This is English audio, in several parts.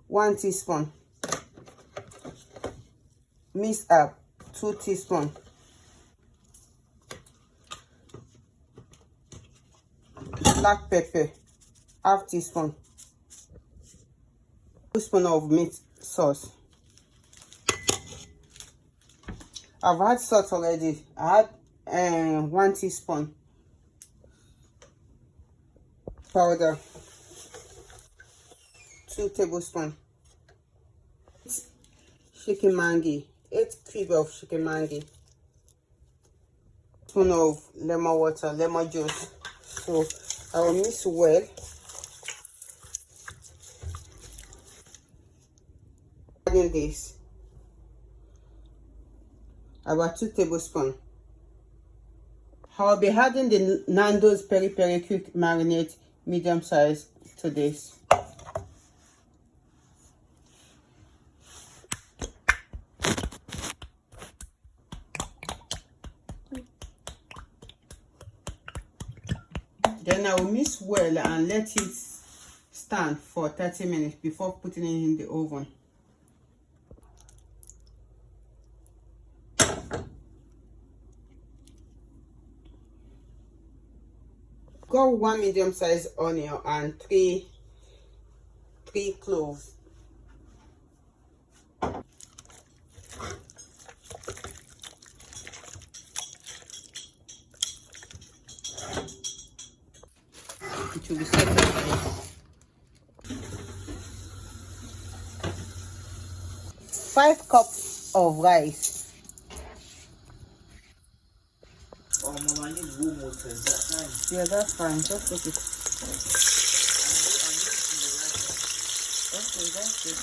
1 teaspoon. Minced herb, 2 teaspoon. Black pepper, half teaspoon. 2 spoon of meat sauce. I've had salt already. I had 1 teaspoon. Powder, 2 tablespoons. Chicken mangi, 8 cubes of chicken mangi. Spoon of lemon water, lemon juice. So I will mix well. Adding this, about 2 tablespoons. I'll be adding the Nando's peri peri quick marinade medium size to this. Then I will mix well and let it stand for 30 minutes before putting it in the oven. Got 1 medium sized onion and 3 cloves. It will be set aside. 5 cups of rice. Oh, Mama, I need warm water. Is that fine? Yeah, that's fine. Just put it. Okay, that's it.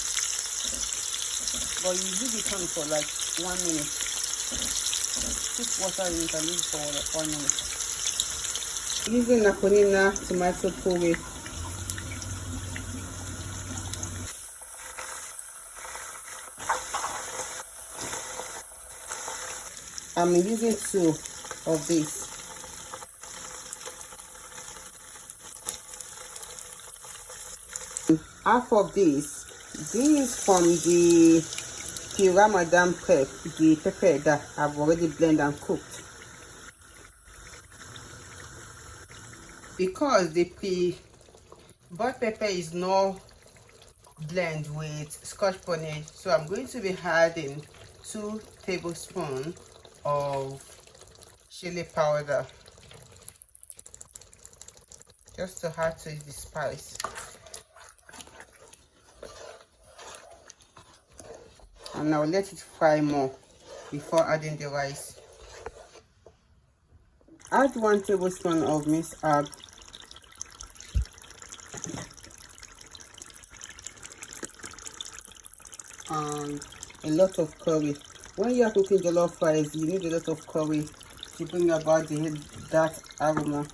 But you leave it on for like 1 minute. Put water in it and leave it for like 1 minute. Using Naponina tomato puree. I'm using 2 of this. Half of this is from the Ramadan prep, the pepper that I've already blended and cooked. Because the bought pepper is not blend with scotch bonnet, so I'm going to be adding 2 tablespoons of chili powder just to add to the spice. And I'll let it fry more before adding the rice. Add 1 tablespoon of minced herb, and a lot of curry. When you are cooking jollof rice, you need a lot of curry to bring about that aroma.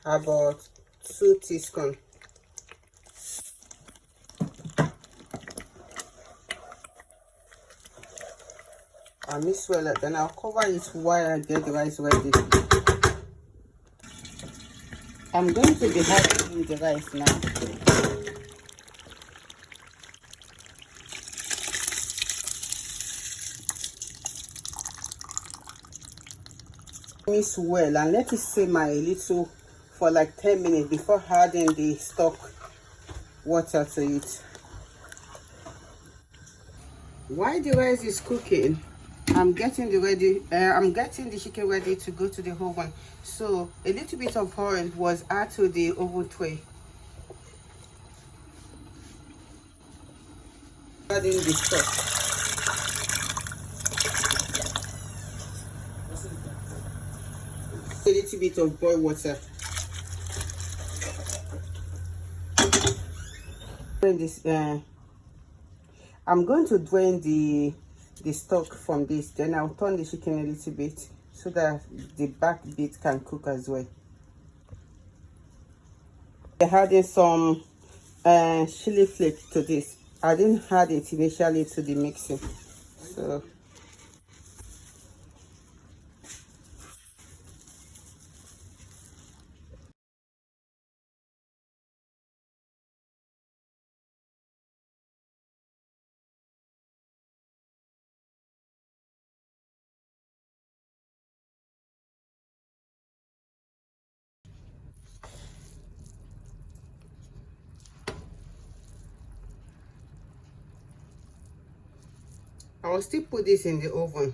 About 2 teaspoons. I'll mix well, then I'll cover it while I get the rice ready. I'm going to be adding the rice now. Mix well and let it simmer a little for like 10 minutes before adding the stock water to it. While the rice is cooking, I'm getting the chicken ready to go to the oven. So a little bit of oil was added to the oven tray. Adding the stock. A little bit of boiled water. I'm going to drain the the stock from this. Then I'll turn the chicken a little bit so that the back bit can cook as well. I'm adding some chili flakes to this. I didn't add it initially to the mixing, so I will still put this in the oven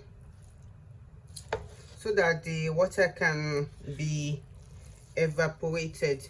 so that the water can be evaporated.